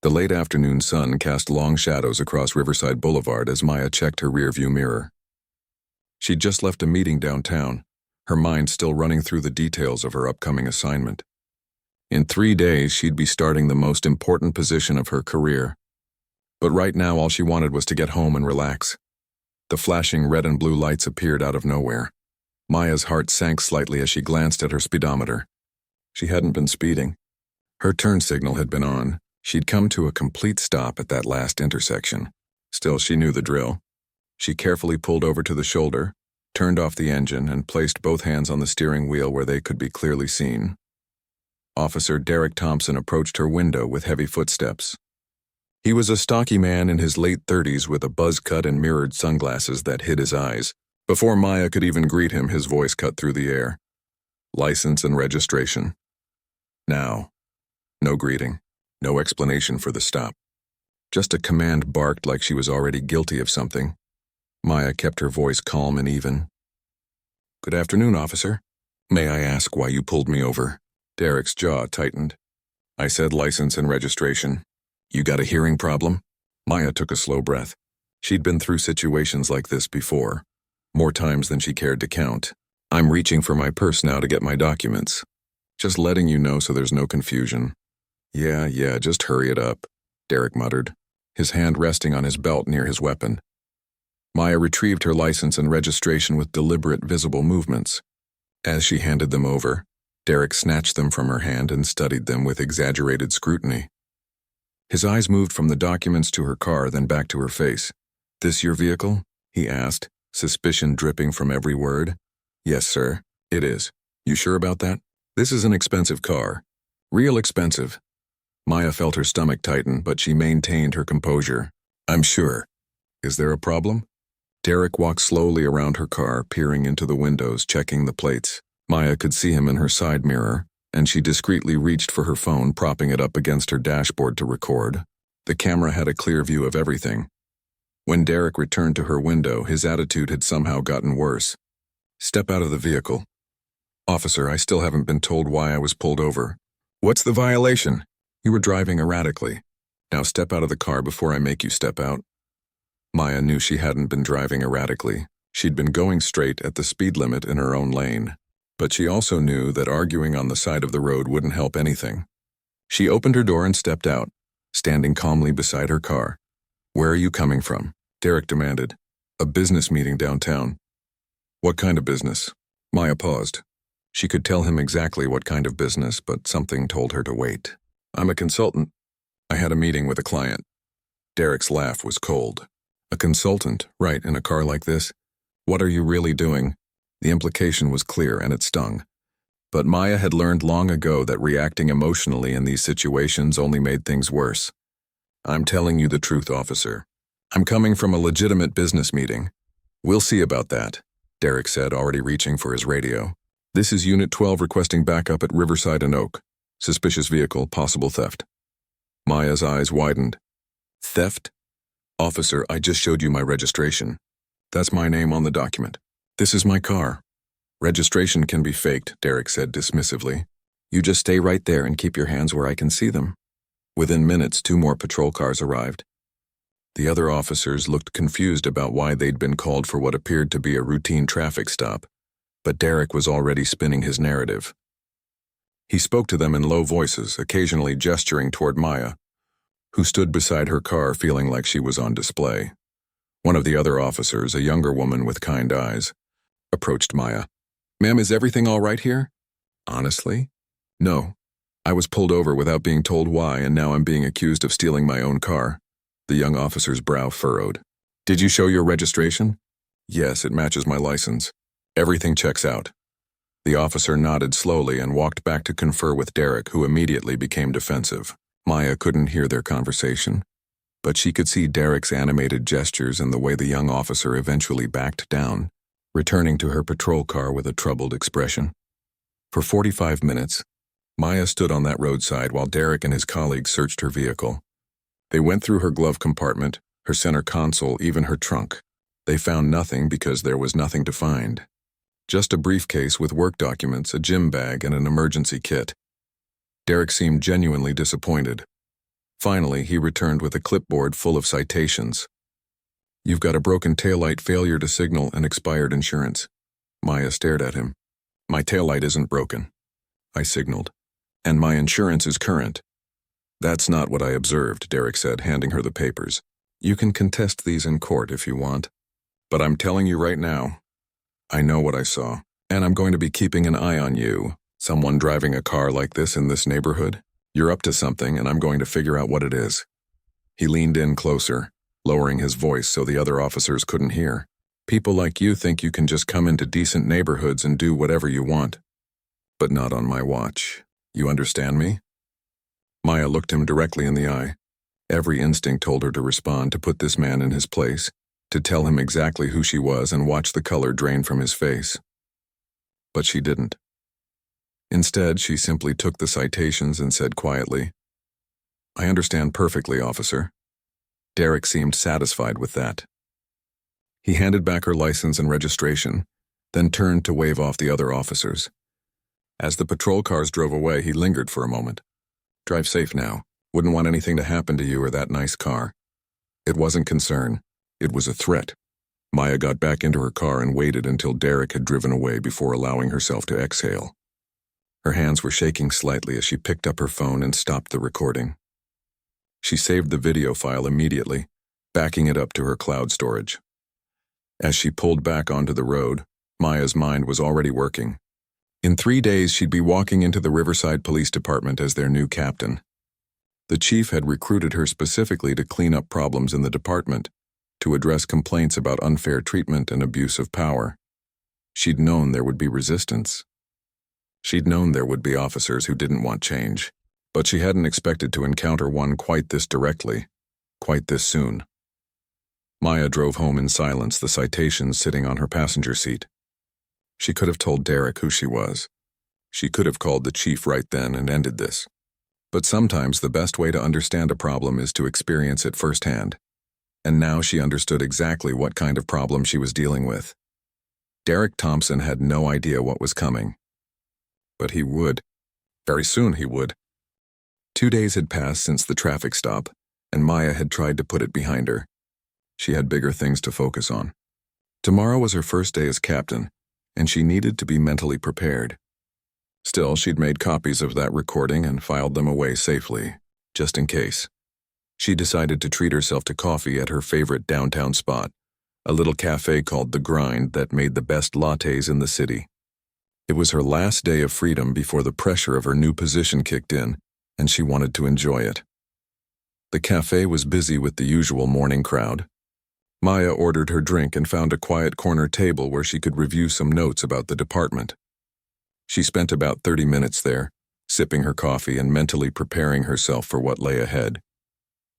The late afternoon sun cast long shadows across Riverside Boulevard as Maya checked her rearview mirror. She'd just left a meeting downtown, her mind still running through the details of her upcoming assignment. In 3 days, she'd be starting the most important position of her career. But right now, all she wanted was to get home and relax. The flashing red and blue lights appeared out of nowhere. Maya's heart sank slightly as she glanced at her speedometer. She hadn't been speeding. Her turn signal had been on. She'd come to a complete stop at that last intersection. Still, she knew the drill. She carefully pulled over to the shoulder, turned off the engine, and placed both hands on the steering wheel where they could be clearly seen. Officer Derek Thompson approached her window with heavy footsteps. He was a stocky man in his late 30s with a buzz cut and mirrored sunglasses that hid his eyes. Before Maya could even greet him, his voice cut through the air. License and registration. Now. No greeting. No explanation for the stop. Just a command barked like she was already guilty of something. Maya kept her voice calm and even. "Good afternoon, officer. May I ask why you pulled me over?" Derek's jaw tightened. "I said license and registration. You got a hearing problem?" Maya took a slow breath. She'd been through situations like this before, more times than she cared to count. "I'm reaching for my purse now to get my documents. Just letting you know so there's no confusion." Yeah, just hurry it up," Derek muttered, his hand resting on his belt near his weapon. Maya retrieved her license and registration with deliberate, visible movements. As she handed them over, Derek snatched them from her hand and studied them with exaggerated scrutiny. His eyes moved from the documents to her car, then back to her face. "This your vehicle?" he asked, suspicion dripping from every word. "Yes, sir, it is. You sure about that? This is an expensive car. Real expensive." Maya felt her stomach tighten, but she maintained her composure. "I'm sure. Is there a problem?" Derek walked slowly around her car, peering into the windows, checking the plates. Maya could see him in her side mirror, and she discreetly reached for her phone, propping it up against her dashboard to record. The camera had a clear view of everything. When Derek returned to her window, his attitude had somehow gotten worse. "Step out of the vehicle." "Officer, I still haven't been told why I was pulled over." "What's the violation?" "You were driving erratically. Now step out of the car before I make you step out." Maya knew she hadn't been driving erratically. She'd been going straight at the speed limit in her own lane. But she also knew that arguing on the side of the road wouldn't help anything. She opened her door and stepped out, standing calmly beside her car. "Where are you coming from?" Derek demanded. "A business meeting downtown." "What kind of business?" Maya paused. She could tell him exactly what kind of business, but something told her to wait. "I'm a consultant. I had a meeting with a client." Derek's laugh was cold. "A consultant, right, in a car like this? What are you really doing?" The implication was clear, and it stung. But Maya had learned long ago that reacting emotionally in these situations only made things worse. "I'm telling you the truth, officer. I'm coming from a legitimate business meeting." "We'll see about that," Derek said, already reaching for his radio. "This is Unit 12 requesting backup at Riverside and Oak. Suspicious vehicle, possible theft." Maya's eyes widened. "Theft? Officer, I just showed you my registration. That's my name on the document. This is my car." "Registration can be faked," Derek said dismissively. "You just stay right there and keep your hands where I can see them." Within minutes, 2 more patrol cars arrived. The other officers looked confused about why they'd been called for what appeared to be a routine traffic stop, but Derek was already spinning his narrative. He spoke to them in low voices, occasionally gesturing toward Maya, who stood beside her car feeling like she was on display. One of the other officers, a younger woman with kind eyes, approached Maya. "Ma'am, is everything all right here?" "Honestly? No. I was pulled over without being told why, and now I'm being accused of stealing my own car." The young officer's brow furrowed. "Did you show your registration?" "Yes, it matches my license. Everything checks out." The officer nodded slowly and walked back to confer with Derek, who immediately became defensive. Maya couldn't hear their conversation, but she could see Derek's animated gestures and the way the young officer eventually backed down, returning to her patrol car with a troubled expression. For 45 minutes, Maya stood on that roadside while Derek and his colleagues searched her vehicle. They went through her glove compartment, her center console, even her trunk. They found nothing because there was nothing to find. Just a briefcase with work documents, a gym bag, and an emergency kit. Derek seemed genuinely disappointed. Finally, he returned with a clipboard full of citations. "You've got a broken taillight, failure to signal, and expired insurance." Maya stared at him. "My taillight isn't broken," I signaled. "And my insurance is current." "That's not what I observed," Derek said, handing her the papers. "You can contest these in court if you want. But I'm telling you right now, I know what I saw, and I'm going to be keeping an eye on you. Someone driving a car like this in this neighborhood? You're up to something, and I'm going to figure out what it is." He leaned in closer, lowering his voice so the other officers couldn't hear. "People like you think you can just come into decent neighborhoods and do whatever you want. But not on my watch. You understand me?" Maya looked him directly in the eye. Every instinct told her to respond, to put this man in his place, to tell him exactly who she was and watch the color drain from his face. But she didn't. Instead, she simply took the citations and said quietly, "I understand perfectly, officer." Derek seemed satisfied with that. He handed back her license and registration, then turned to wave off the other officers. As the patrol cars drove away, he lingered for a moment. "Drive safe now. Wouldn't want anything to happen to you or that nice car." It wasn't concern. It was a threat. Maya got back into her car and waited until Derek had driven away before allowing herself to exhale. Her hands were shaking slightly as she picked up her phone and stopped the recording. She saved the video file immediately, backing it up to her cloud storage. As she pulled back onto the road, Maya's mind was already working. In 3 days, she'd be walking into the Riverside Police Department as their new captain. The chief had recruited her specifically to clean up problems in the department, to address complaints about unfair treatment and abuse of power. She'd known there would be resistance. She'd known there would be officers who didn't want change, but she hadn't expected to encounter one quite this directly, quite this soon. Maya drove home in silence, the citations sitting on her passenger seat. She could have told Derek who she was. She could have called the chief right then and ended this. But sometimes the best way to understand a problem is to experience it firsthand. And now she understood exactly what kind of problem she was dealing with. Derek Thompson had no idea what was coming. But he would. Very soon he would. 2 days had passed since the traffic stop, and Maya had tried to put it behind her. She had bigger things to focus on. Tomorrow was her first day as captain, and she needed to be mentally prepared. Still, she'd made copies of that recording and filed them away safely, just in case. She decided to treat herself to coffee at her favorite downtown spot, a little cafe called The Grind that made the best lattes in the city. It was her last day of freedom before the pressure of her new position kicked in, and she wanted to enjoy it. The cafe was busy with the usual morning crowd. Maya ordered her drink and found a quiet corner table where she could review some notes about the department. She spent about 30 minutes there, sipping her coffee and mentally preparing herself for what lay ahead.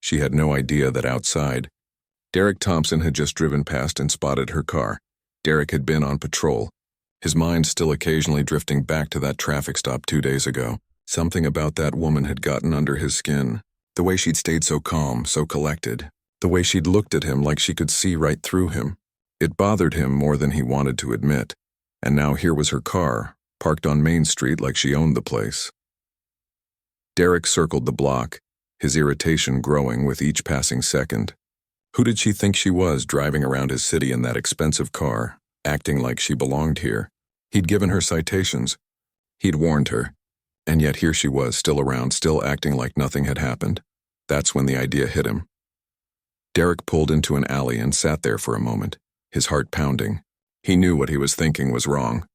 She had no idea that outside, Derek Thompson had just driven past and spotted her car. Derek had been on patrol, his mind still occasionally drifting back to that traffic stop 2 days ago. Something about that woman had gotten under his skin. The way she'd stayed so calm, so collected. The way she'd looked at him like she could see right through him. It bothered him more than he wanted to admit. And now here was her car, parked on Main Street like she owned the place. Derek circled the block, his irritation growing with each passing second. Who did she think she was driving around his city in that expensive car, acting like she belonged here? He'd given her citations. He'd warned her. And yet here she was, still around, still acting like nothing had happened. That's when the idea hit him. Derek pulled into an alley and sat there for a moment, his heart pounding. He knew what he was thinking was wrong.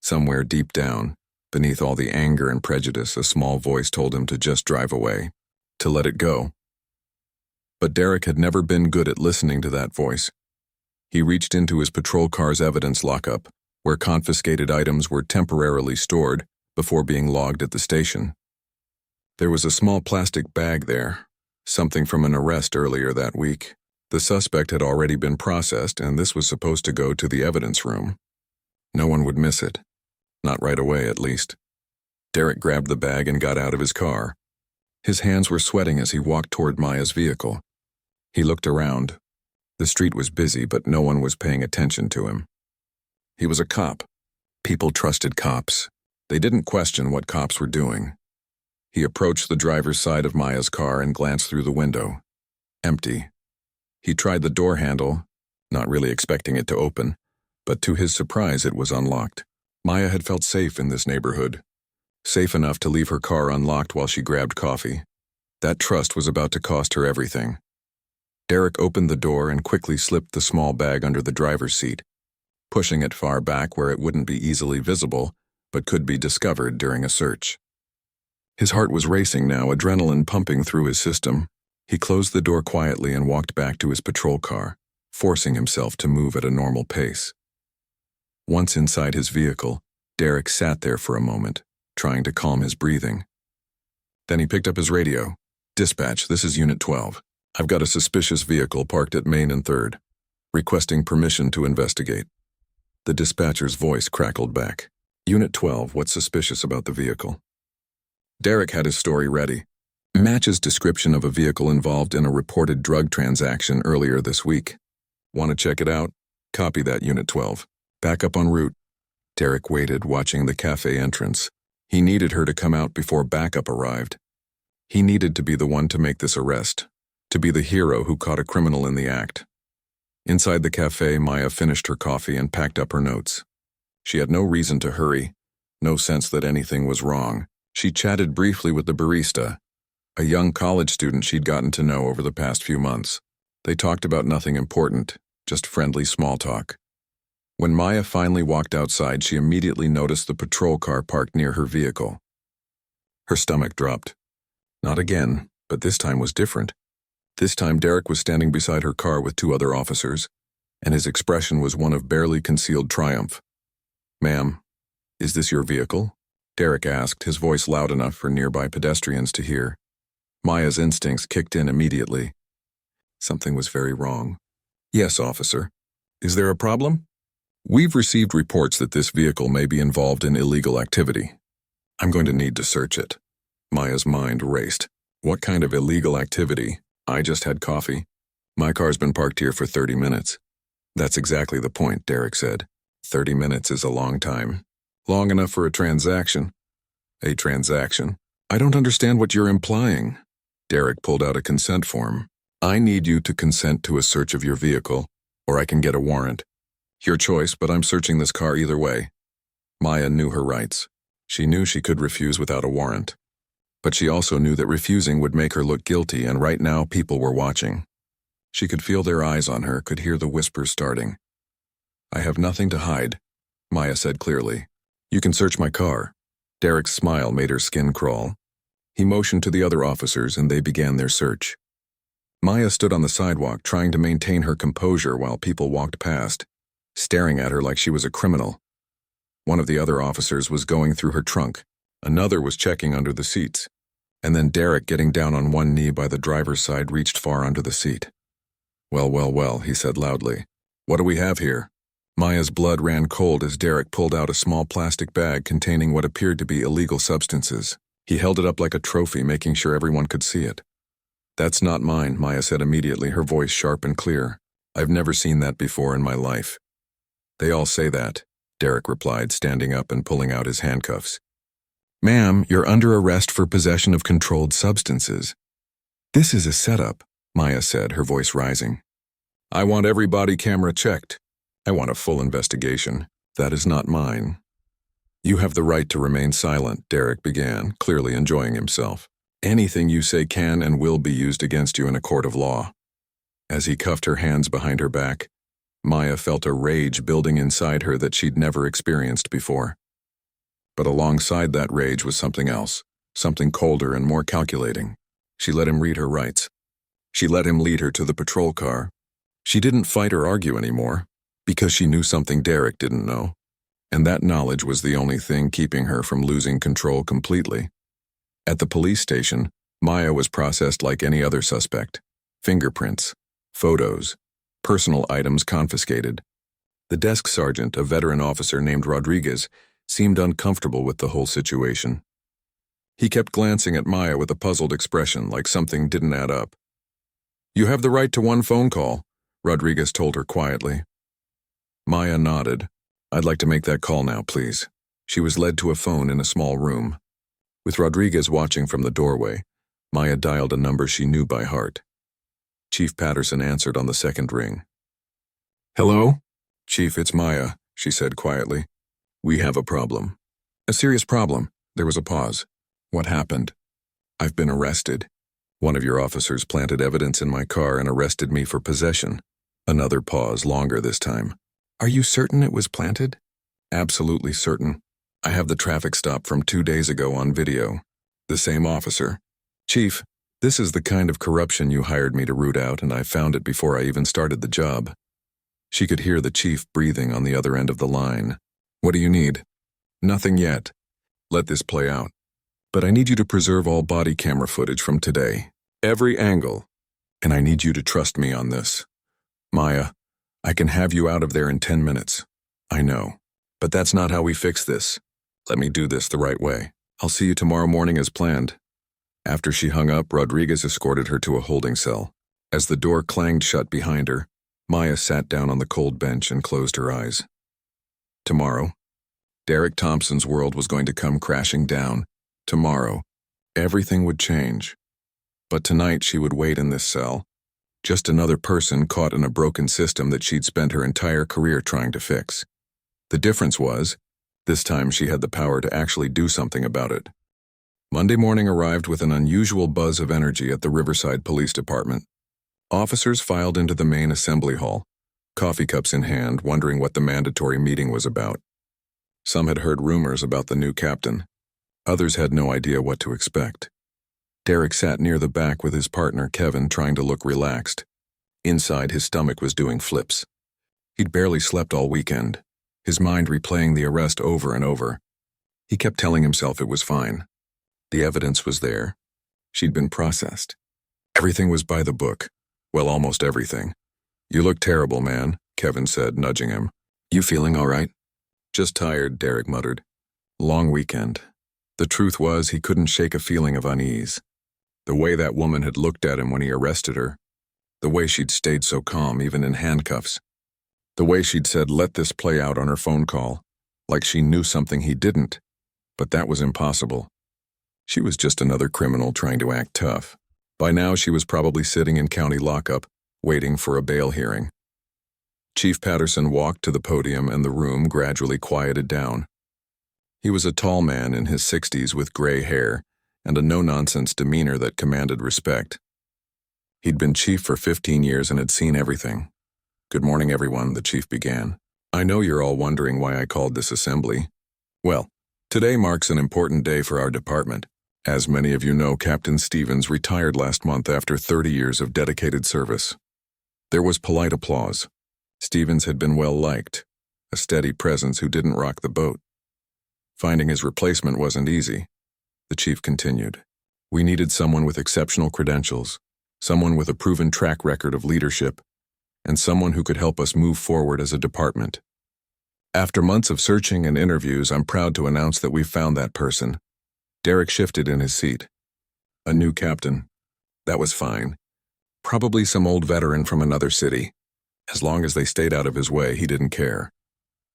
Somewhere deep down, beneath all the anger and prejudice, a small voice told him to just drive away, to let it go. But Derek had never been good at listening to that voice. He reached into his patrol car's evidence lockup, where confiscated items were temporarily stored before being logged at the station. There was a small plastic bag there, something from an arrest earlier that week. The suspect had already been processed, and this was supposed to go to the evidence room. No one would miss it. Not right away, at least. Derek grabbed the bag and got out of his car. His hands were sweating as he walked toward Maya's vehicle. He looked around. The street was busy, but no one was paying attention to him. He was a cop. People trusted cops. They didn't question what cops were doing. He approached the driver's side of Maya's car and glanced through the window. Empty. He tried the door handle, not really expecting it to open, but to his surprise it was unlocked. Maya had felt safe in this neighborhood. Safe enough to leave her car unlocked while she grabbed coffee. That trust was about to cost her everything. Derek opened the door and quickly slipped the small bag under the driver's seat, pushing it far back where it wouldn't be easily visible, but could be discovered during a search. His heart was racing now, adrenaline pumping through his system. He closed the door quietly and walked back to his patrol car, forcing himself to move at a normal pace. Once inside his vehicle, Derek sat there for a moment, trying to calm his breathing. Then he picked up his radio. "Dispatch, this is Unit 12. I've got a suspicious vehicle parked at Main and 3rd. Requesting permission to investigate." The dispatcher's voice crackled back. "Unit 12, what's suspicious about the vehicle?" Derek had his story ready. Matches description of a vehicle involved in a reported drug transaction earlier this week. "Want to check it out? Copy that, Unit 12. Back up en route." Derek waited, watching the cafe entrance. He needed her to come out before backup arrived. He needed to be the one to make this arrest, to be the hero who caught a criminal in the act. Inside the cafe, Maya finished her coffee and packed up her notes. She had no reason to hurry, no sense that anything was wrong. She chatted briefly with the barista, a young college student she'd gotten to know over the past few months. They talked about nothing important, just friendly small talk. When Maya finally walked outside, she immediately noticed the patrol car parked near her vehicle. Her stomach dropped. Not again, but this time was different. This time Derek was standing beside her car with 2 other officers, and his expression was one of barely concealed triumph. "Ma'am, is this your vehicle?" Derek asked, his voice loud enough for nearby pedestrians to hear. Maya's instincts kicked in immediately. Something was very wrong. "Yes, officer. Is there a problem?" "We've received reports that this vehicle may be involved in illegal activity. I'm going to need to search it." Maya's mind raced. What kind of illegal activity? I just had coffee. My car's been parked here for 30 minutes. "That's exactly the point," Derek said. 30 minutes is a long time. Long enough for a transaction. "A transaction? I don't understand what you're implying." Derek pulled out a consent form. "I need you to consent to a search of your vehicle, or I can get a warrant. Your choice, but I'm searching this car either way." Maya knew her rights. She knew she could refuse without a warrant. But she also knew that refusing would make her look guilty, and right now people were watching. She could feel their eyes on her, could hear the whispers starting. "I have nothing to hide," Maya said clearly. "You can search my car." Derek's smile made her skin crawl. He motioned to the other officers, and they began their search. Maya stood on the sidewalk, trying to maintain her composure while people walked past, staring at her like she was a criminal. One of the other officers was going through her trunk. Another was checking under the seats. And then Derek, getting down on one knee by the driver's side, reached far under the seat. "Well, well, well," he said loudly. "What do we have here?" Maya's blood ran cold as Derek pulled out a small plastic bag containing what appeared to be illegal substances. He held it up like a trophy, making sure everyone could see it. "That's not mine," Maya said immediately, her voice sharp and clear. "I've never seen that before in my life." "They all say that," Derek replied, standing up and pulling out his handcuffs. "Ma'am, you're under arrest for possession of controlled substances." "This is a setup," Maya said, her voice rising. "I want every body camera checked. I want a full investigation. That is not mine." "You have the right to remain silent," Derek began, clearly enjoying himself. "Anything you say can and will be used against you in a court of law." As he cuffed her hands behind her back, Maya felt a rage building inside her that she'd never experienced before. But alongside that rage was something else, something colder and more calculating. She let him read her rights. She let him lead her to the patrol car. She didn't fight or argue anymore, because she knew something Derek didn't know. And that knowledge was the only thing keeping her from losing control completely. At the police station, Maya was processed like any other suspect. Fingerprints, photos, personal items confiscated. The desk sergeant, a veteran officer named Rodriguez, seemed uncomfortable with the whole situation. He kept glancing at Maya with a puzzled expression, like something didn't add up. "You have the right to one phone call," Rodriguez told her quietly. Maya nodded. "I'd like to make that call now, please." She was led to a phone in a small room. With Rodriguez watching from the doorway, Maya dialed a number she knew by heart. Chief Patterson answered on the second ring. "Hello? Chief, it's Maya," she said quietly. "We have a problem." "A serious problem." There was a pause. "What happened?" "I've been arrested. One of your officers planted evidence in my car and arrested me for possession." Another pause, longer this time. "Are you certain it was planted?" "Absolutely certain. I have the traffic stop from 2 days ago on video. The same officer." "Chief, this is the kind of corruption you hired me to root out, and I found it before I even started the job." She could hear the chief breathing on the other end of the line. "What do you need?" "Nothing yet. Let this play out. But I need you to preserve all body camera footage from today. Every angle. And I need you to trust me on this. Maya, I can have you out of there in 10 minutes. I know. But that's not how we fix this. Let me do this the right way. I'll see you tomorrow morning as planned." After she hung up, Rodriguez escorted her to a holding cell. As the door clanged shut behind her, Maya sat down on the cold bench and closed her eyes. Tomorrow, Derek Thompson's world was going to come crashing down. Tomorrow, everything would change. But tonight she would wait in this cell, just another person caught in a broken system that she'd spent her entire career trying to fix. The difference was, this time she had the power to actually do something about it. Monday morning arrived with an unusual buzz of energy at the Riverside Police Department. Officers filed into the main assembly hall, coffee cups in hand, wondering what the mandatory meeting was about. Some had heard rumors about the new captain. Others had no idea what to expect. Derek sat near the back with his partner, Kevin, trying to look relaxed. Inside, his stomach was doing flips. He'd barely slept all weekend, his mind replaying the arrest over and over. He kept telling himself it was fine. The evidence was there. She'd been processed. Everything was by the book. Well, almost everything. "You look terrible, man," Kevin said, nudging him. "You feeling all right?" "Just tired," Derek muttered. "Long weekend." The truth was, he couldn't shake a feeling of unease. The way that woman had looked at him when he arrested her. The way she'd stayed so calm, even in handcuffs. The way she'd said, "Let this play out," on her phone call, like she knew something he didn't. But that was impossible. She was just another criminal trying to act tough. By now, she was probably sitting in county lockup, waiting for a bail hearing. Chief Patterson walked to the podium and the room gradually quieted down. He was a tall man in his 60s with gray hair and a no-nonsense demeanor that commanded respect. He'd been chief for 15 years and had seen everything. "Good morning, everyone," the chief began. "I know you're all wondering why I called this assembly. Well, today marks an important day for our department. As many of you know, Captain Stevens retired last month after 30 years of dedicated service." There was polite applause. Stevens had been well liked, a steady presence who didn't rock the boat. Finding his replacement wasn't easy. The chief continued. "We needed someone with exceptional credentials, someone with a proven track record of leadership, and someone who could help us move forward as a department. After months of searching and interviews, I'm proud to announce that we've found that person." Derek shifted in his seat. A new captain. That was fine. Probably some old veteran from another city. As long as they stayed out of his way, he didn't care.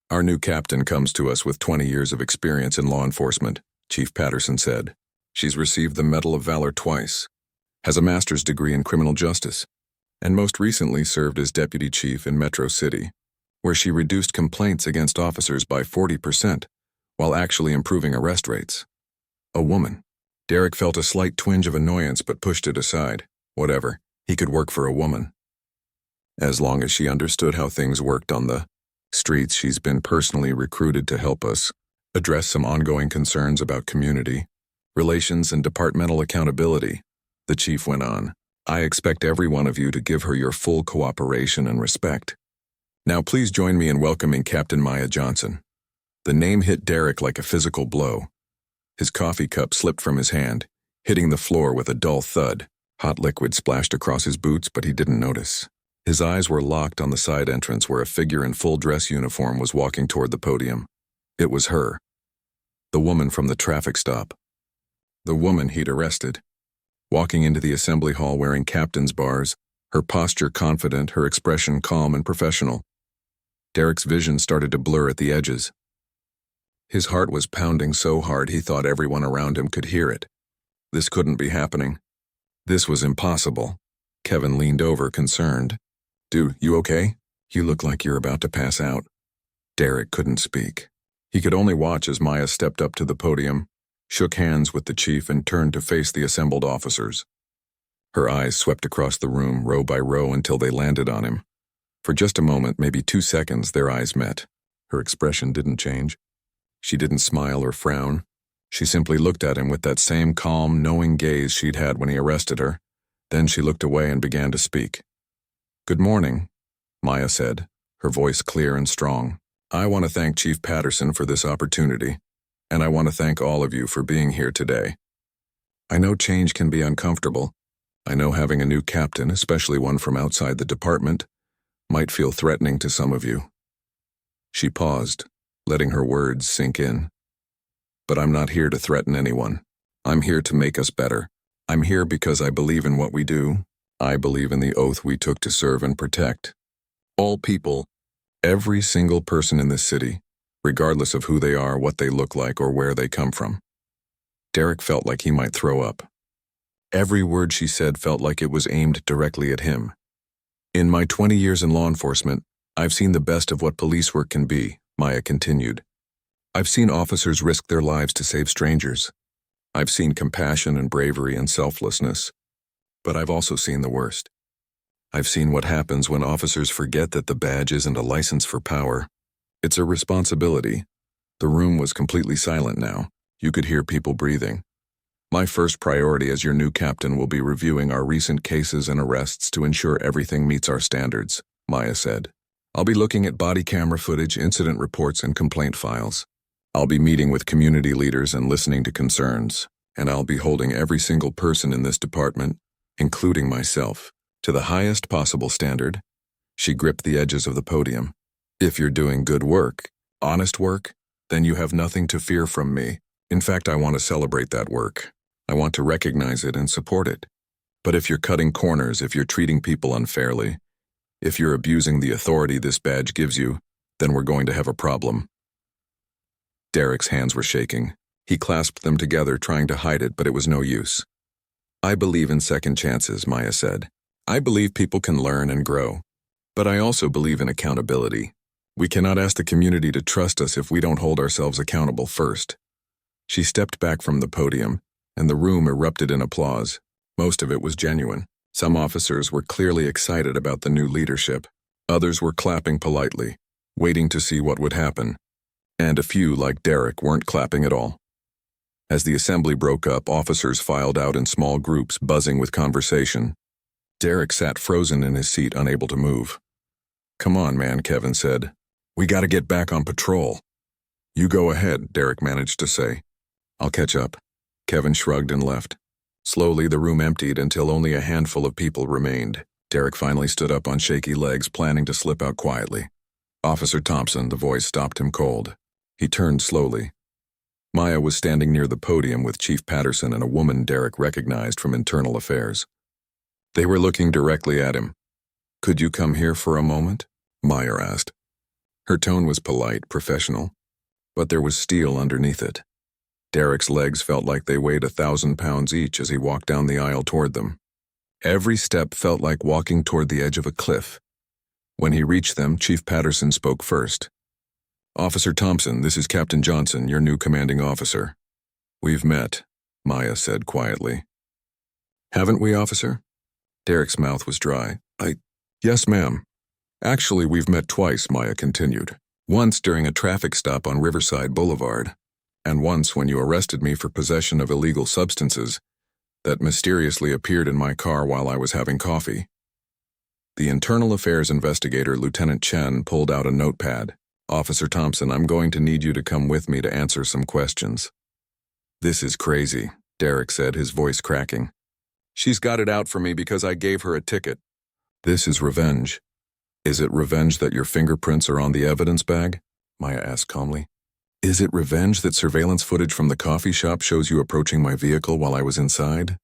"Our new captain comes to us with 20 years of experience in law enforcement," Chief Patterson said. "She's received the Medal of Valor twice, has a master's degree in criminal justice, and most recently served as deputy chief in Metro City, where she reduced complaints against officers by 40%, while actually improving arrest rates. A woman." Derek felt a slight twinge of annoyance but pushed it aside. Whatever, he could work for a woman. As long as she understood how things worked on the streets, she's been personally recruited to help us address some ongoing concerns about community relations and departmental accountability, the chief went on. "I expect every one of you to give her your full cooperation and respect. Now please join me in welcoming Captain Maya Johnson." The name hit Derek like a physical blow. His coffee cup slipped from his hand, hitting the floor with a dull thud. Hot liquid splashed across his boots, but he didn't notice. His eyes were locked on the side entrance where a figure in full dress uniform was walking toward the podium. It was her. The woman from the traffic stop. The woman he'd arrested. Walking into the assembly hall wearing captain's bars, her posture confident, her expression calm and professional. Derek's vision started to blur at the edges. His heart was pounding so hard he thought everyone around him could hear it. This couldn't be happening. This was impossible. Kevin leaned over, concerned. "Dude, you okay? You look like you're about to pass out." Derek couldn't speak. He could only watch as Maya stepped up to the podium, shook hands with the chief, and turned to face the assembled officers. Her eyes swept across the room, row by row, until they landed on him. For just a moment, maybe 2 seconds, their eyes met. Her expression didn't change. She didn't smile or frown. She simply looked at him with that same calm, knowing gaze she'd had when he arrested her. Then she looked away and began to speak. "Good morning," Maya said, her voice clear and strong. "I want to thank Chief Patterson for this opportunity, and I want to thank all of you for being here today. I know change can be uncomfortable. I know having a new captain, especially one from outside the department, might feel threatening to some of you." She paused, letting her words sink in. "But I'm not here to threaten anyone. I'm here to make us better. I'm here because I believe in what we do. I believe in the oath we took to serve and protect. All people, every single person in this city, regardless of who they are, what they look like, or where they come from." Derek felt like he might throw up. Every word she said felt like it was aimed directly at him. "In my 20 years in law enforcement, I've seen the best of what police work can be," Maya continued. "I've seen officers risk their lives to save strangers. I've seen compassion and bravery and selflessness. But I've also seen the worst. I've seen what happens when officers forget that the badge isn't a license for power. It's a responsibility." The room was completely silent now. You could hear people breathing. "My first priority as your new captain will be reviewing our recent cases and arrests to ensure everything meets our standards," Maya said. "I'll be looking at body camera footage, incident reports, and complaint files. I'll be meeting with community leaders and listening to concerns, and I'll be holding every single person in this department, including myself, to the highest possible standard." She gripped the edges of the podium. "If you're doing good work, honest work, then you have nothing to fear from me. In fact, I want to celebrate that work. I want to recognize it and support it. But if you're cutting corners, if you're treating people unfairly, if you're abusing the authority this badge gives you, then we're going to have a problem." Derek's hands were shaking. He clasped them together, trying to hide it, but it was no use. "I believe in second chances," Maya said. "I believe people can learn and grow. But I also believe in accountability. We cannot ask the community to trust us if we don't hold ourselves accountable first." She stepped back from the podium, and the room erupted in applause. Most of it was genuine. Some officers were clearly excited about the new leadership. Others were clapping politely, waiting to see what would happen. And a few, like Derek, weren't clapping at all. As the assembly broke up, officers filed out in small groups, buzzing with conversation. Derek sat frozen in his seat, unable to move. "Come on, man," Kevin said. "We gotta get back on patrol." "You go ahead," Derek managed to say. "I'll catch up." Kevin shrugged and left. Slowly, the room emptied until only a handful of people remained. Derek finally stood up on shaky legs, planning to slip out quietly. "Officer Thompson," the voice stopped him cold. He turned slowly. Maya was standing near the podium with Chief Patterson and a woman Derek recognized from internal affairs. They were looking directly at him. "Could you come here for a moment?" Maya asked. Her tone was polite, professional, but there was steel underneath it. Derek's legs felt like they weighed 1,000 pounds each as he walked down the aisle toward them. Every step felt like walking toward the edge of a cliff. When he reached them, Chief Patterson spoke first. "Officer Thompson, this is Captain Johnson, your new commanding officer." "We've met," Maya said quietly. "Haven't we, officer?" Derek's mouth was dry. Yes, ma'am. Actually, we've met twice," Maya continued. "Once during a traffic stop on Riverside Boulevard, and once when you arrested me for possession of illegal substances that mysteriously appeared in my car while I was having coffee." The Internal Affairs investigator, Lieutenant Chen, pulled out a notepad. "Officer Thompson, I'm going to need you to come with me to answer some questions." "This is crazy," Derek said, his voice cracking. "She's got it out for me because I gave her a ticket." "This is revenge." "Is it revenge that your fingerprints are on the evidence bag?" Maya asked calmly. "Is it revenge that surveillance footage from the coffee shop shows you approaching my vehicle while I was inside?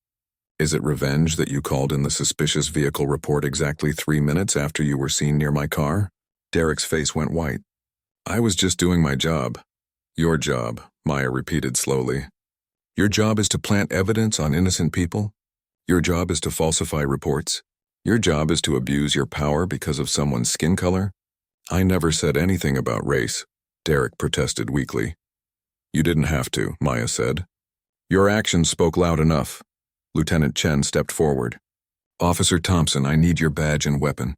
Is it revenge that you called in the suspicious vehicle report exactly 3 minutes after you were seen near my car?" Derek's face went white. "I was just doing my job. Your job, Maya repeated slowly. Your job is to plant evidence on innocent people? Your job is to falsify reports? Your job is to abuse your power because of someone's skin color? I never said anything about race, Derek protested weakly. You didn't have to, Maya said. Your actions spoke loud enough. Lieutenant Chen stepped forward. Officer Thompson, I need your badge and weapon.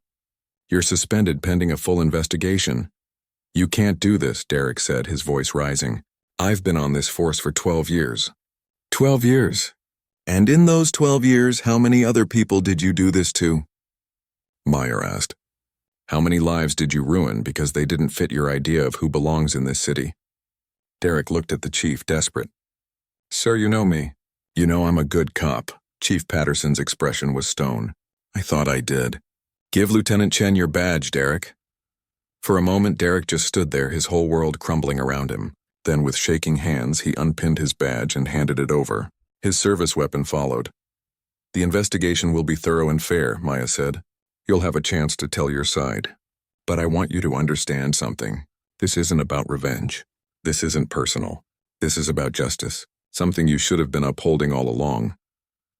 You're suspended pending a full investigation. You can't do this, Derek said, his voice rising. I've been on this force for 12 years. 12 years? And in those 12 years, how many other people did you do this to? Meyer asked. How many lives did you ruin because they didn't fit your idea of who belongs in this city? Derek looked at the chief, desperate. Sir, you know me. You know I'm a good cop. Chief Patterson's expression was stone. I thought I did. Give Lieutenant Chen your badge, Derek. For a moment, Derek just stood there, his whole world crumbling around him. Then, with shaking hands, he unpinned his badge and handed it over. His service weapon followed. The investigation will be thorough and fair, Maya said. You'll have a chance to tell your side. But I want you to understand something. This isn't about revenge. This isn't personal. This is about justice, something you should have been upholding all along.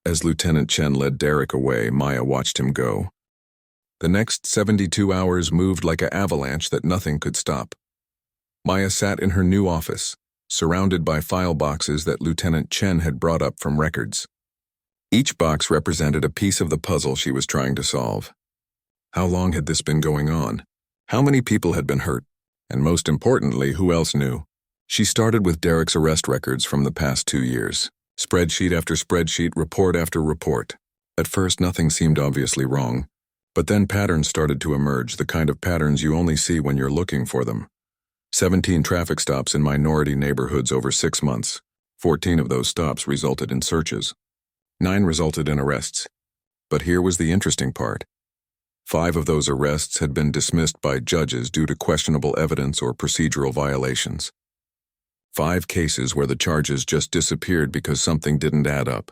As Lieutenant Chen led Derek away, Maya watched him go. The next 72 hours moved like an avalanche that nothing could stop. Maya sat in her new office, surrounded by file boxes that Lieutenant Chen had brought up from records. Each box represented a piece of the puzzle she was trying to solve. How long had this been going on? How many people had been hurt? And most importantly, who else knew? She started with Derek's arrest records from the past 2 years. Spreadsheet after spreadsheet, report after report. At first, nothing seemed obviously wrong. But then patterns started to emerge, the kind of patterns you only see when you're looking for them. 17 traffic stops in minority neighborhoods over 6 months. 14 of those stops resulted in searches. 9 resulted in arrests. But here was the interesting part. 5 of those arrests had been dismissed by judges due to questionable evidence or procedural violations. 5 cases where the charges just disappeared because something didn't add up.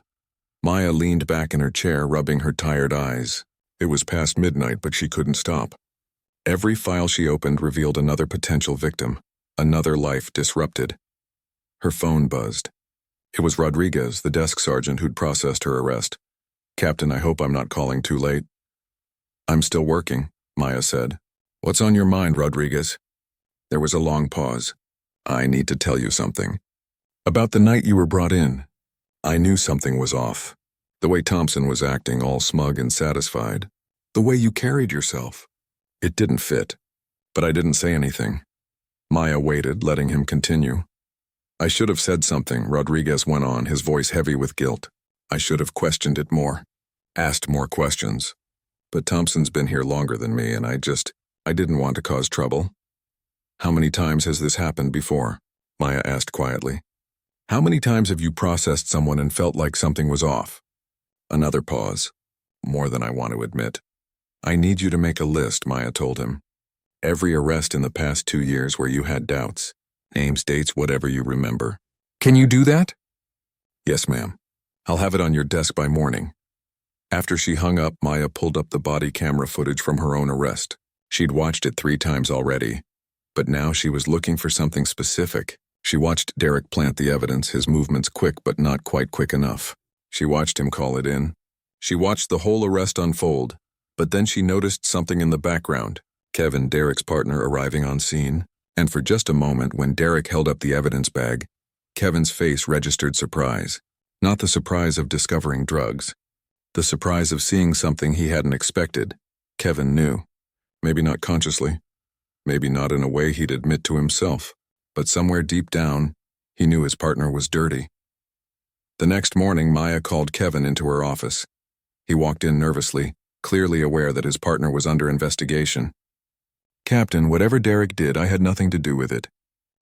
Maya leaned back in her chair, rubbing her tired eyes. It was past midnight, but she couldn't stop. Every file she opened revealed another potential victim, another life disrupted. Her phone buzzed. It was Rodriguez, the desk sergeant who'd processed her arrest. Captain, I hope I'm not calling too late. I'm still working, Maya said. What's on your mind, Rodriguez? There was a long pause. I need to tell you something. About the night you were brought in, I knew something was off. The way Thompson was acting, all smug and satisfied. The way you carried yourself. It didn't fit. But I didn't say anything. Maya waited, letting him continue. I should have said something, Rodriguez went on, his voice heavy with guilt. I should have questioned it more. Asked more questions. But Thompson's been here longer than me, and I didn't want to cause trouble. How many times has this happened before? Maya asked quietly. How many times have you processed someone and felt like something was off? Another pause. More than I want to admit. I need you to make a list, Maya told him. Every arrest in the past 2 years where you had doubts. Names, dates, whatever you remember. Can you do that? Yes, ma'am. I'll have it on your desk by morning. After she hung up, Maya pulled up the body camera footage from her own arrest. She'd watched it 3 times already. But now she was looking for something specific. She watched Derek plant the evidence, his movements quick but not quite quick enough. She watched him call it in. She watched the whole arrest unfold. But then she noticed something in the background. Kevin, Derek's partner, arriving on scene. And for just a moment, when Derek held up the evidence bag, Kevin's face registered surprise. Not the surprise of discovering drugs. The surprise of seeing something he hadn't expected. Kevin knew. Maybe not consciously. Maybe not in a way he'd admit to himself. But somewhere deep down, he knew his partner was dirty. The next morning, Maya called Kevin into her office. He walked in nervously, clearly aware that his partner was under investigation. Captain, whatever Derek did, I had nothing to do with it.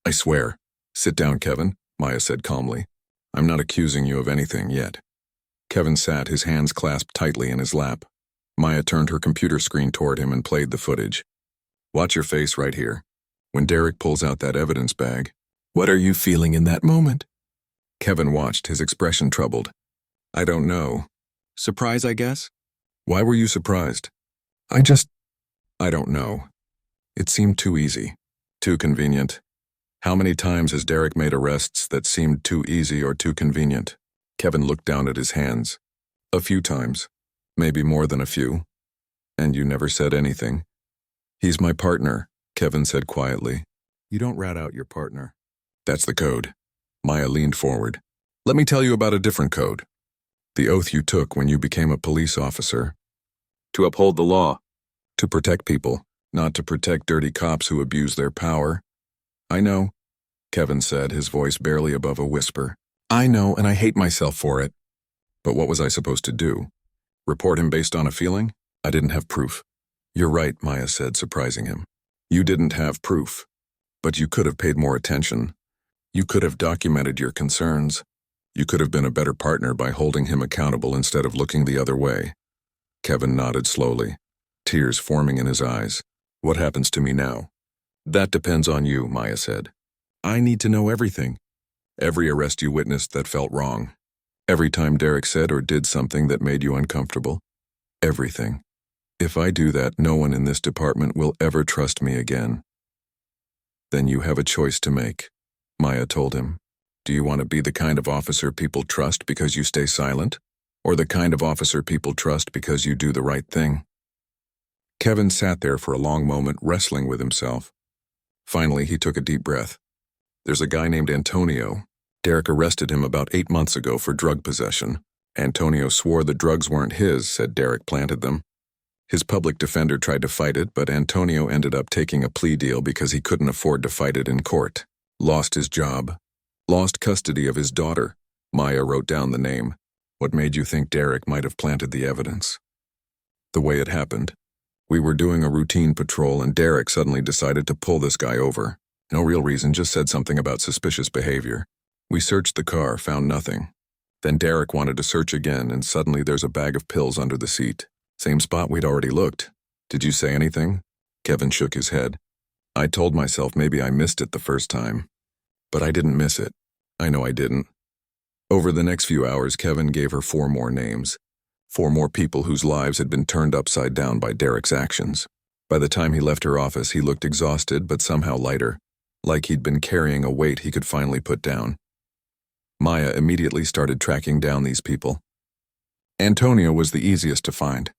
I swear. Sit down, Kevin, Maya said calmly. I'm not accusing you of anything yet. Kevin sat, his hands clasped tightly in his lap. Maya turned her computer screen toward him and played the footage. Watch your face right here. When Derek pulls out that evidence bag, what are you feeling in that moment? Kevin watched, his expression troubled. I don't know. Surprise, I guess? Why were you surprised? I don't know. It seemed too easy. Too convenient. How many times has Derek made arrests that seemed too easy or too convenient? Kevin looked down at his hands. A few times. Maybe more than a few. And you never said anything. He's my partner, Kevin said quietly. You don't rat out your partner. That's the code. Maya leaned forward. Let me tell you about a different code. The oath you took when you became a police officer. To uphold the law. To protect people, not to protect dirty cops who abuse their power. I know, Kevin said, his voice barely above a whisper. I know, and I hate myself for it. But what was I supposed to do? Report him based on a feeling? I didn't have proof. You're right, Maya said, surprising him. You didn't have proof. But you could have paid more attention. You could have documented your concerns. You could have been a better partner by holding him accountable instead of looking the other way. Kevin nodded slowly, tears forming in his eyes. What happens to me now? That depends on you, Maya said. I need to know everything. Every arrest you witnessed that felt wrong. Every time Derek said or did something that made you uncomfortable. Everything. If I do that, no one in this department will ever trust me again. Then you have a choice to make, Maya told him. Do you want to be the kind of officer people trust because you stay silent? Or the kind of officer people trust because you do the right thing? Kevin sat there for a long moment, wrestling with himself. Finally, he took a deep breath. There's a guy named Antonio. Derek arrested him about 8 months ago for drug possession. Antonio swore the drugs weren't his, said Derek planted them. His public defender tried to fight it, but Antonio ended up taking a plea deal because he couldn't afford to fight it in court. Lost his job. Lost custody of his daughter. Maya wrote down the name. What made you think Derek might have planted the evidence? The way it happened. We were doing a routine patrol and Derek suddenly decided to pull this guy over. No real reason, just said something about suspicious behavior. We searched the car, found nothing. Then Derek wanted to search again and suddenly there's a bag of pills under the seat. Same spot we'd already looked. Did you say anything? Kevin shook his head. I told myself maybe I missed it the first time. But I didn't miss it. I know I didn't. Over the next few hours, Kevin gave her 4 more names. 4 more people whose lives had been turned upside down by Derek's actions. By the time he left her office, he looked exhausted but somehow lighter, like he'd been carrying a weight he could finally put down. Maya immediately started tracking down these people. Antonio was the easiest to find.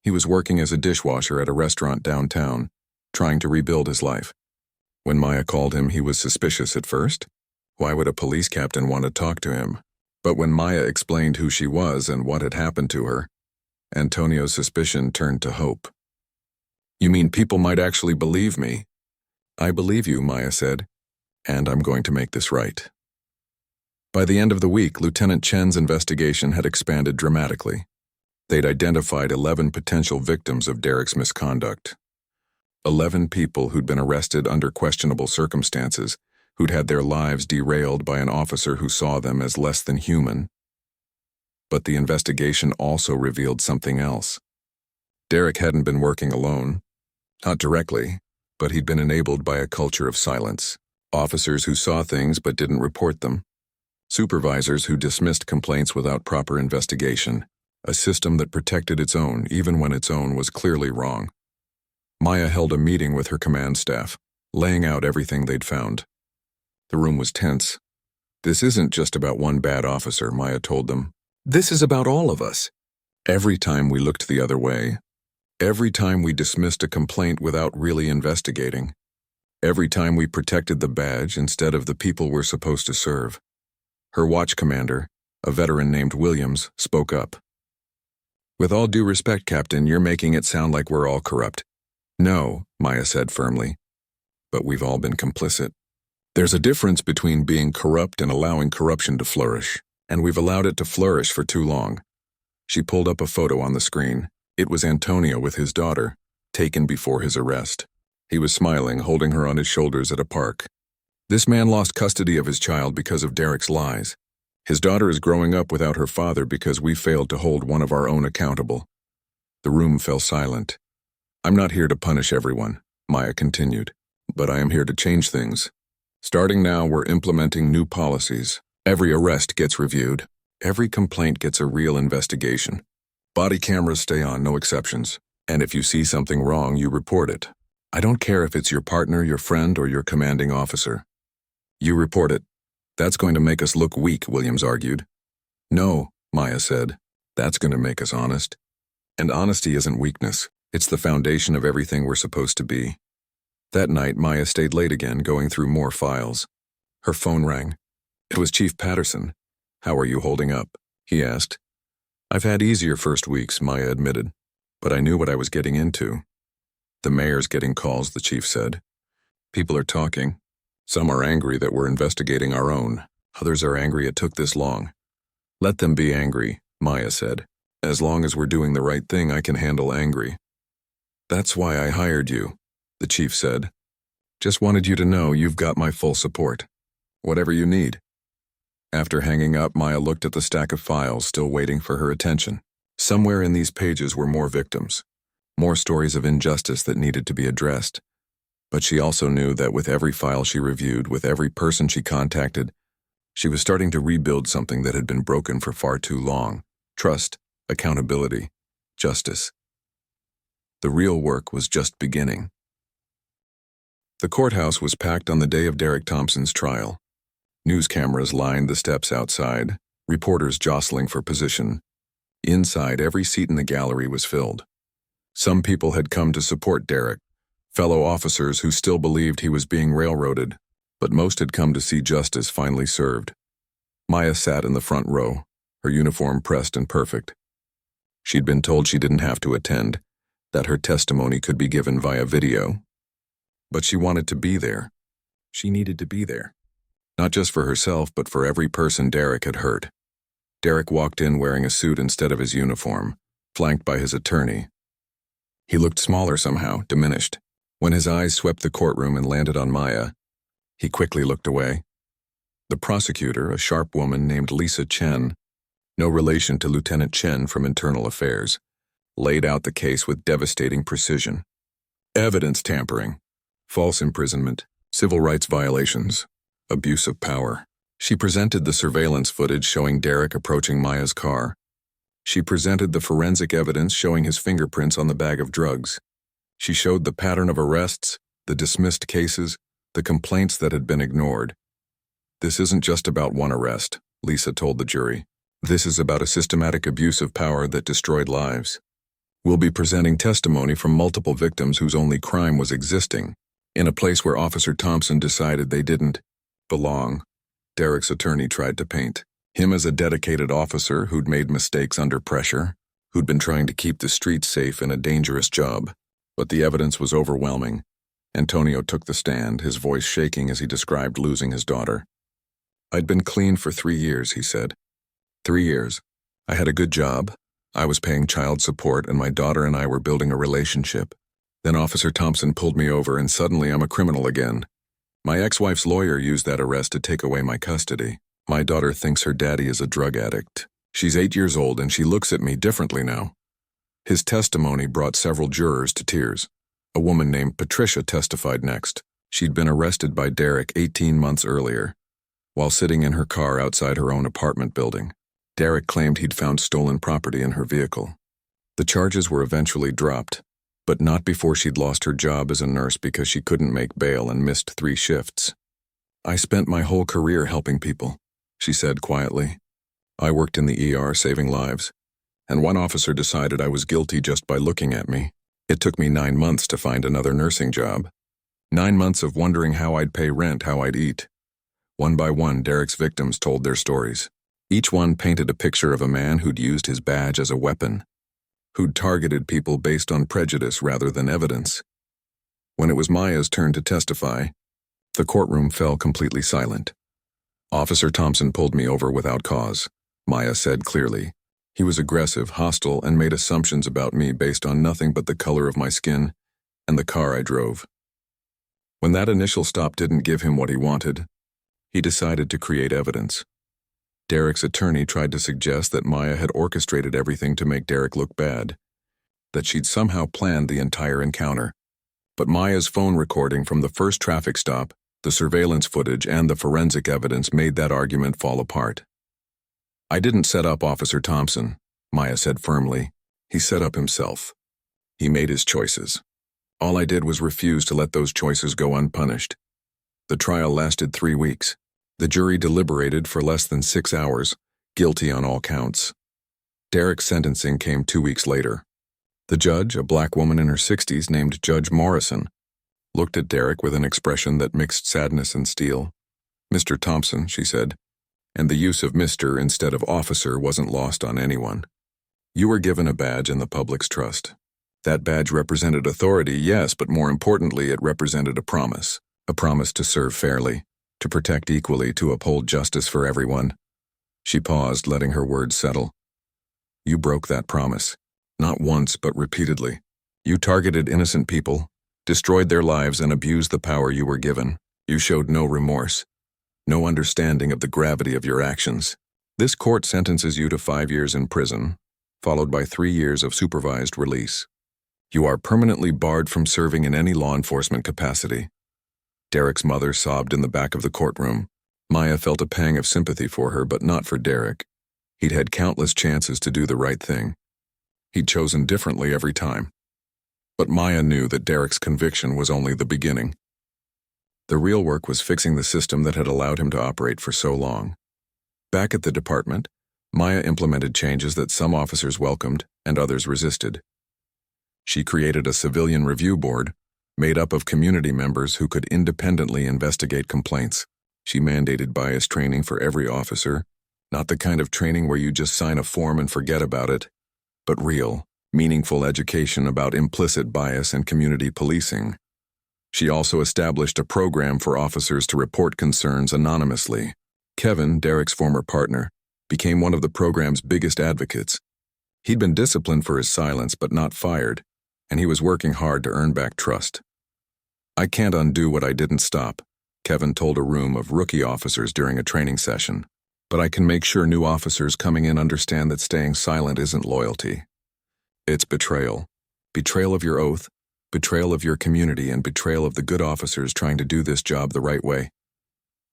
He was working as a dishwasher at a restaurant downtown, trying to rebuild his life. When Maya called him, he was suspicious at first. Why would a police captain want to talk to him? But when Maya explained who she was and what had happened to her, Antonio's suspicion turned to hope. You mean people might actually believe me? I believe you, Maya said, and I'm going to make this right. By the end of the week, Lieutenant Chen's investigation had expanded dramatically. They'd identified 11 potential victims of Derek's misconduct. 11 people who'd been arrested under questionable circumstances, who'd had their lives derailed by an officer who saw them as less than human. But the investigation also revealed something else. Derek hadn't been working alone. Not directly, but he'd been enabled by a culture of silence. Officers who saw things but didn't report them. Supervisors who dismissed complaints without proper investigation. A system that protected its own, even when its own was clearly wrong. Maya held a meeting with her command staff, laying out everything they'd found. The room was tense. This isn't just about one bad officer, Maya told them. This is about all of us. Every time we looked the other way, every time we dismissed a complaint without really investigating, every time we protected the badge instead of the people we're supposed to serve. Her watch commander, a veteran named Williams, spoke up. With all due respect, Captain, you're making it sound like we're all corrupt. No, Maya said firmly. But we've all been complicit. There's a difference between being corrupt and allowing corruption to flourish, and we've allowed it to flourish for too long. She pulled up a photo on the screen. It was Antonio with his daughter, taken before his arrest. He was smiling, holding her on his shoulders at a park. This man lost custody of his child because of Derek's lies. His daughter is growing up without her father because we failed to hold one of our own accountable. The room fell silent. I'm not here to punish everyone, Maya continued, but I am here to change things. Starting now, we're implementing new policies. Every arrest gets reviewed. Every complaint gets a real investigation. Body cameras stay on, no exceptions. And if you see something wrong, you report it. I don't care if it's your partner, your friend, or your commanding officer. You report it. That's going to make us look weak, Williams argued. No, Maya said. That's going to make us honest. And honesty isn't weakness. It's the foundation of everything we're supposed to be. That night, Maya stayed late again, going through more files. Her phone rang. It was Chief Patterson. How are you holding up? He asked. I've had easier first weeks, Maya admitted, but I knew what I was getting into. The mayor's getting calls, the chief said. People are talking. Some are angry that we're investigating our own. Others are angry it took this long. Let them be angry, Maya said. As long as we're doing the right thing, I can handle angry. That's why I hired you, the chief said. Just wanted you to know you've got my full support. Whatever you need. After hanging up, Maya looked at the stack of files, still waiting for her attention. Somewhere in these pages were more victims, more stories of injustice that needed to be addressed. But she also knew that with every file she reviewed, with every person she contacted, she was starting to rebuild something that had been broken for far too long. Trust, accountability, justice. The real work was just beginning. The courthouse was packed on the day of Derek Thompson's trial. News cameras lined the steps outside, reporters jostling for position. Inside, every seat in the gallery was filled. Some people had come to support Derek, fellow officers who still believed he was being railroaded, but most had come to see justice finally served. Maya sat in the front row, her uniform pressed and perfect. She'd been told she didn't have to attend, that her testimony could be given via video. But she wanted to be there. She needed to be there. Not just for herself, but for every person Derek had hurt. Derek walked in wearing a suit instead of his uniform, flanked by his attorney. He looked smaller somehow, diminished. When his eyes swept the courtroom and landed on Maya, he quickly looked away. The prosecutor, a sharp woman named Lisa Chen, no relation to Lieutenant Chen from Internal Affairs, laid out the case with devastating precision. Evidence tampering, false imprisonment, civil rights violations, abuse of power. She presented the surveillance footage showing Derek approaching Maya's car. She presented the forensic evidence showing his fingerprints on the bag of drugs. She showed the pattern of arrests, the dismissed cases, the complaints that had been ignored. This isn't just about one arrest, Lisa told the jury. This is about a systematic abuse of power that destroyed lives. We'll be presenting testimony from multiple victims whose only crime was existing, in a place where Officer Thompson decided they didn't belong. Derek's attorney tried to paint him as a dedicated officer who'd made mistakes under pressure, who'd been trying to keep the streets safe in a dangerous job. But the evidence was overwhelming. Antonio took the stand, his voice shaking as he described losing his daughter. I'd been clean for 3 years, he said. 3 years. I had a good job. I was paying child support, and my daughter and I were building a relationship. Then Officer Thompson pulled me over, and suddenly I'm a criminal again. My ex-wife's lawyer used that arrest to take away my custody. My daughter thinks her daddy is a drug addict. She's 8 years old, and she looks at me differently now. His testimony brought several jurors to tears. A woman named Patricia testified next. She'd been arrested by Derek 18 months earlier, while sitting in her car outside her own apartment building. Derek claimed he'd found stolen property in her vehicle. The charges were eventually dropped, but not before she'd lost her job as a nurse because she couldn't make bail and missed 3 shifts. I spent my whole career helping people, she said quietly. I worked in the ER saving lives, and one officer decided I was guilty just by looking at me. It took me 9 months to find another nursing job. 9 months of wondering how I'd pay rent, how I'd eat. One by one, Derek's victims told their stories. Each one painted a picture of a man who'd used his badge as a weapon, who'd targeted people based on prejudice rather than evidence. When it was Maya's turn to testify, the courtroom fell completely silent. Officer Thompson pulled me over without cause, Maya said clearly. He was aggressive, hostile, and made assumptions about me based on nothing but the color of my skin and the car I drove. When that initial stop didn't give him what he wanted, he decided to create evidence. Derek's attorney tried to suggest that Maya had orchestrated everything to make Derek look bad, that she'd somehow planned the entire encounter. But Maya's phone recording from the first traffic stop, the surveillance footage, and the forensic evidence made that argument fall apart. I didn't set up Officer Thompson, Maya said firmly. He set up himself. He made his choices. All I did was refuse to let those choices go unpunished. The trial lasted 3 weeks. The jury deliberated for less than 6 hours, guilty on all counts. Derek's sentencing came 2 weeks later. The judge, a black woman in her 60s named Judge Morrison, looked at Derek with an expression that mixed sadness and steel. "Mr. Thompson," she said, and the use of Mr. instead of officer wasn't lost on anyone. "You were given a badge in the public's trust. That badge represented authority, yes, but more importantly, it represented a promise to serve fairly, to protect equally, to uphold justice for everyone." She paused, letting her words settle. "You broke that promise. Not once, but repeatedly. You targeted innocent people, destroyed their lives, and abused the power you were given. You showed no remorse, no understanding of the gravity of your actions. This court sentences you to 5 years in prison, followed by 3 years of supervised release. You are permanently barred from serving in any law enforcement capacity." Derek's mother sobbed in the back of the courtroom. Maya felt a pang of sympathy for her, but not for Derek. He'd had countless chances to do the right thing. He'd chosen differently every time. But Maya knew that Derek's conviction was only the beginning. The real work was fixing the system that had allowed him to operate for so long. Back at the department, Maya implemented changes that some officers welcomed and others resisted. She created a civilian review board made up of community members who could independently investigate complaints. She mandated bias training for every officer, not the kind of training where you just sign a form and forget about it, but real, meaningful education about implicit bias and community policing. She also established a program for officers to report concerns anonymously. Kevin, Derek's former partner, became one of the program's biggest advocates. He'd been disciplined for his silence but not fired, and he was working hard to earn back trust. "I can't undo what I didn't stop," Kevin told a room of rookie officers during a training session. "But I can make sure new officers coming in understand that staying silent isn't loyalty. It's betrayal. Betrayal of your oath, betrayal of your community, and betrayal of the good officers trying to do this job the right way."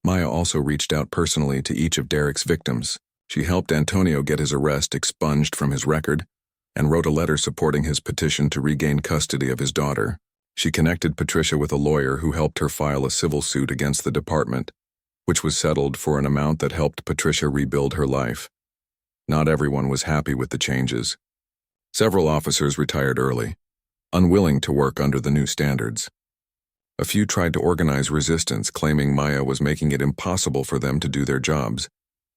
Maya also reached out personally to each of Derek's victims. She helped Antonio get his arrest expunged from his record and wrote a letter supporting his petition to regain custody of his daughter. She connected Patricia with a lawyer who helped her file a civil suit against the department, which was settled for an amount that helped Patricia rebuild her life. Not everyone was happy with the changes. Several officers retired early, unwilling to work under the new standards. A few tried to organize resistance, claiming Maya was making it impossible for them to do their jobs.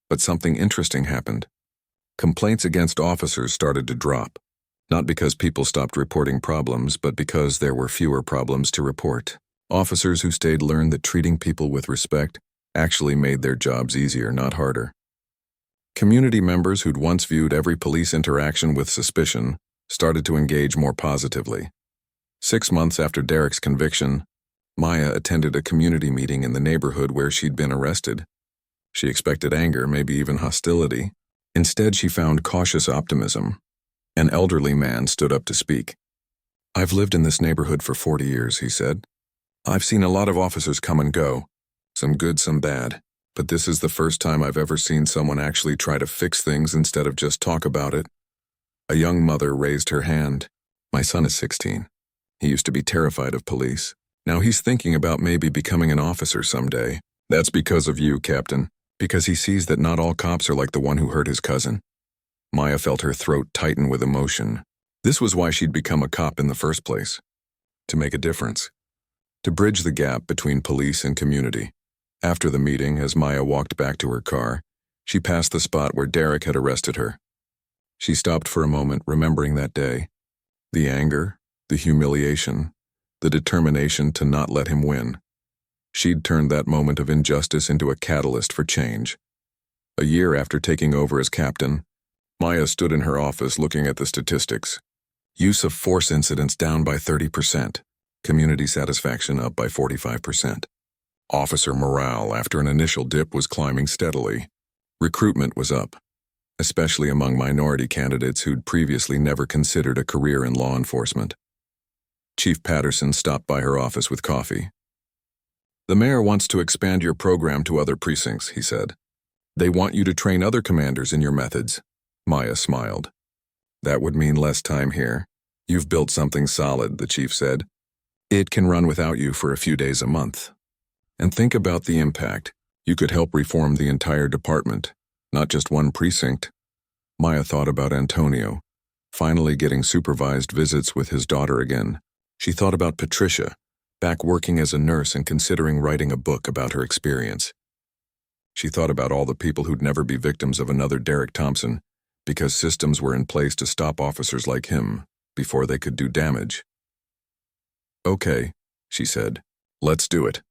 But something interesting happened. Complaints against officers started to drop, not because people stopped reporting problems, but because there were fewer problems to report. Officers who stayed learned that treating people with respect actually made their jobs easier, not harder. Community members who'd once viewed every police interaction with suspicion started to engage more positively. 6 months after Derek's conviction, Maya attended a community meeting in the neighborhood where she'd been arrested. She expected anger, maybe even hostility. Instead, she found cautious optimism. An elderly man stood up to speak. "I've lived in this neighborhood for 40 years, he said. "I've seen a lot of officers come and go, some good, some bad, but this is the first time I've ever seen someone actually try to fix things instead of just talk about it." A young mother raised her hand. "My son is 16. He used to be terrified of police. Now he's thinking about maybe becoming an officer someday. That's because of you, Captain. Because he sees that not all cops are like the one who hurt his cousin." Maya felt her throat tighten with emotion. This was why she'd become a cop in the first place. To make a difference. To bridge the gap between police and community. After the meeting, as Maya walked back to her car, she passed the spot where Derek had arrested her. She stopped for a moment, remembering that day. The anger, the humiliation, the determination to not let him win. She'd turned that moment of injustice into a catalyst for change. A year after taking over as captain, Maya stood in her office looking at the statistics. Use of force incidents down by 30%. Community satisfaction up by 45%. Officer morale after an initial dip was climbing steadily. Recruitment was up, especially among minority candidates who'd previously never considered a career in law enforcement. Chief Patterson stopped by her office with coffee. "The mayor wants to expand your program to other precincts," he said. "They want you to train other commanders in your methods." Maya smiled. "That would mean less time here. You've built something solid," the chief said. "It can run without you for a few days a month." And think about the impact. You could help reform the entire department, not just one precinct. Maya thought about Antonio, finally getting supervised visits with his daughter again. She thought about Patricia, back working as a nurse and considering writing a book about her experience. She thought about all the people who'd never be victims of another Derek Thompson, because systems were in place to stop officers like him before they could do damage. "Okay," she said, "let's do it."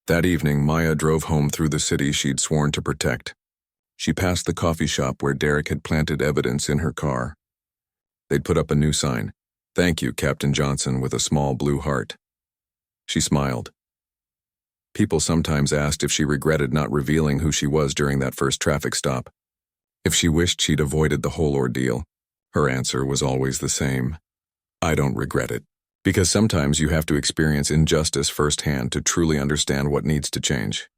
That evening, Maya drove home through the city she'd sworn to protect. She passed the coffee shop where Derek had planted evidence in her car. They'd put up a new sign, "Thank you, Captain Johnson," with a small blue heart. She smiled. People sometimes asked if she regretted not revealing who she was during that first traffic stop. If she wished she'd avoided the whole ordeal, her answer was always the same: "I don't regret it." Because sometimes you have to experience injustice firsthand to truly understand what needs to change.